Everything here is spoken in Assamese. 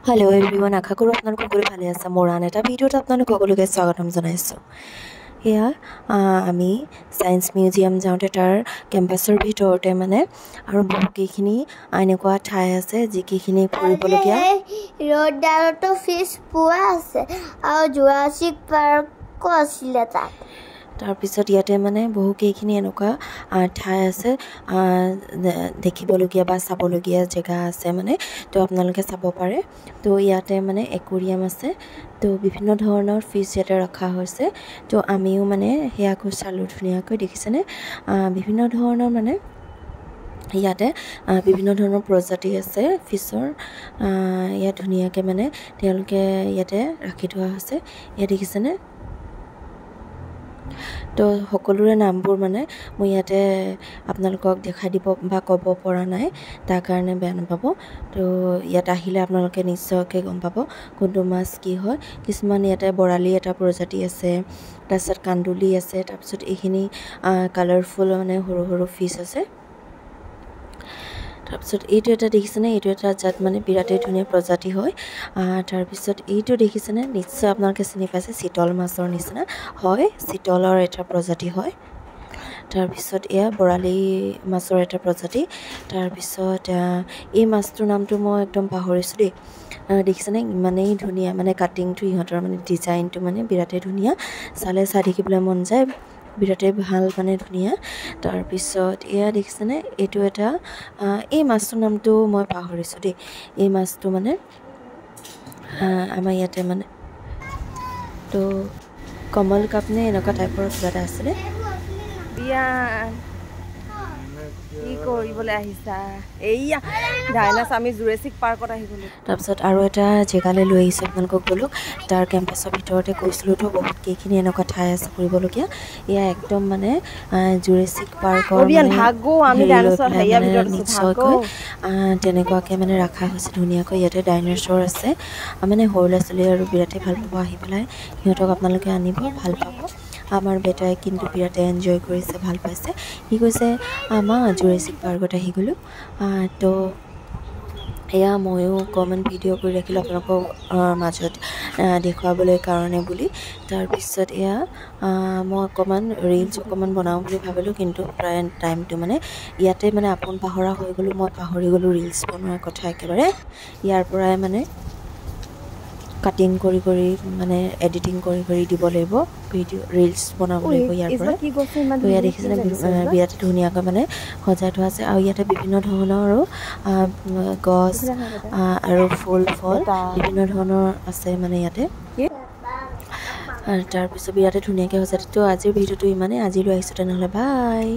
हेलो एवरीवन आशा करूँ अपना সকলে ভালে আছে মোৰ আন এটা ভিডিঅ'ত আপোনালোক সকলোকে স্বাগতম জনাইছোঁ এয়া আমি সায়েন্স মিউজিয়াম যাওঁতে তাৰ কেম্পাছৰ ভিতৰতে মানে আৰু বহুকেইখিনি এনেকুৱা ঠাই আছে যিকিখিনি ফুৰিবলগীয়া ৰ'ডালটো ফিছ পোৱা আছে আৰু জুৰাছিক পাৰ্কো আছিলে তাত তাৰপিছত ইয়াতে মানে বহুকেইখিনি এনেকুৱা ঠাই আছে দেখিবলগীয়া বা চাবলগীয়া জেগা আছে মানে তো আপোনালোকে চাব পাৰে তো ইয়াতে মানে একুৰিয়াম আছে তো বিভিন্ন ধৰণৰ ফিছ ইয়াতে ৰখা হৈছে তো আমিও মানে সেয়াকো চালোঁ ধুনীয়াকৈ দেখিছেনে বিভিন্ন ধৰণৰ মানে ইয়াতে বিভিন্ন ধৰণৰ প্ৰজাতি আছে ফিছৰ ইয়াত ধুনীয়াকৈ মানে তেওঁলোকে ইয়াতে ৰাখি থোৱা হৈছে ইয়াত দেখিছেনে তো সকলোৰে নামবোৰ মানে মই ইয়াতে আপোনালোকক দেখাই দিব বা ক'ব পৰা নাই তাৰ কাৰণে বেয়া নাপাব তো ইয়াত আহিলে আপোনালোকে নিশ্চয়কৈ গম পাব কোনটো মাছ কি হয় কিছুমান ইয়াতে বৰালি এটা প্ৰজাতি আছে তাৰপিছত কান্দুলি আছে তাৰপিছত এইখিনি কালাৰফুল মানে সৰু সৰু ফিছ আছে তাৰপিছত এইটো এটা দেখিছেনে এইটো এটা জাত মানে বিৰাটেই ধুনীয়া প্ৰজাতি হয় তাৰপিছত এইটো দেখিছেনে নিশ্চয় আপোনালোকে চিনি পাইছে চিতল মাছৰ নিচিনা হয় চিতলৰ এটা প্ৰজাতি হয় তাৰপিছত এয়া বৰালি মাছৰ এটা প্ৰজাতি তাৰপিছত এই মাছটোৰ নামটো মই একদম পাহৰিছোঁ দেই দেখিছেনে ইমানেই ধুনীয়া মানে কাটিংটো ইহঁতৰ মানে ডিজাইনটো মানে বিৰাটেই ধুনীয়া চালে চাই থাকিবলৈ মন যায় বিৰাটেই ভাল মানে ধুনীয়া তাৰপিছত এয়া দেখিছেনে এইটো এটা এই মাছটোৰ নামটো মই পাহৰিছোঁ দেই এই মাছটো মানে আমাৰ ইয়াতে মানে তো কমল কাপ নে এনেকুৱা টাইপৰ কিবা এটা আছিলে কি কৰিবলৈ আহিছা এইয়া ডাইনাছ আমি জুৰাছিক পাৰ্কত আহি গ'লোঁ তাৰপিছত আৰু এটা জেগালৈ লৈ আহিছোঁ আপোনালোকক গ'লোঁ তাৰ কেম্পাছৰ ভিতৰতে গৈছিলোঁ তো বহুতকেইখিনি এনেকুৱা ঠাই আছে ফুৰিবলগীয়া এয়া একদম মানে জুৰাছিক পাৰ্কৰ নিশ্চয়কৈ তেনেকুৱাকৈ মানে ৰখা হৈছে ধুনীয়াকৈ ইয়াতে ডাইনাছৰ আছে মানে সৰু ল'ৰা ছোৱালী আৰু বিৰাটেই ভাল পাব আহি পেলাই সিহঁতক আপোনালোকে আনিব ভাল পাব আমাৰ বেটাই কিন্তু বিৰাটেই এনজয় কৰিছে ভাল পাইছে সি কৈছে আমাৰ জুৰাছিক পাৰ্কত আহি গ'লোঁ তো এয়া ময়ো অকণমান ভিডিঅ' কৰি ৰাখিলোঁ আপোনালোকৰ মাজত দেখুৱাবলৈ কাৰণে বুলি তাৰপিছত এয়া মই অকণমান ৰিলছ অকণমান বনাওঁ বুলি ভাবিলোঁ কিন্তু প্ৰায় টাইমটো মানে ইয়াতে মানে আপোন পাহৰা হৈ গ'লোঁ মই পাহৰি গ'লোঁ ৰিলছ বনোৱাৰ কথা একেবাৰে ইয়াৰ পৰাই মানে কাটিং কৰি কৰি মানে এডিটিং কৰি কৰি দিব লাগিব ভিডিঅ' ৰিলছ বনাব লাগিব ইয়াৰ পৰা তো ইয়াত দেখিছেনে বিৰাট ধুনীয়াকৈ মানে সজাই থোৱা আছে আৰু ইয়াতে বিভিন্ন ধৰণৰো গছ আৰু ফুল ফল বিভিন্ন ধৰণৰ আছে মানে ইয়াতে তাৰপিছত বিৰাটেই ধুনীয়াকৈ সজাই তো আজিৰ ভিডিঅ'টো ইমানেই আজিলৈ আহিছোঁ তেনেহ'লে বাই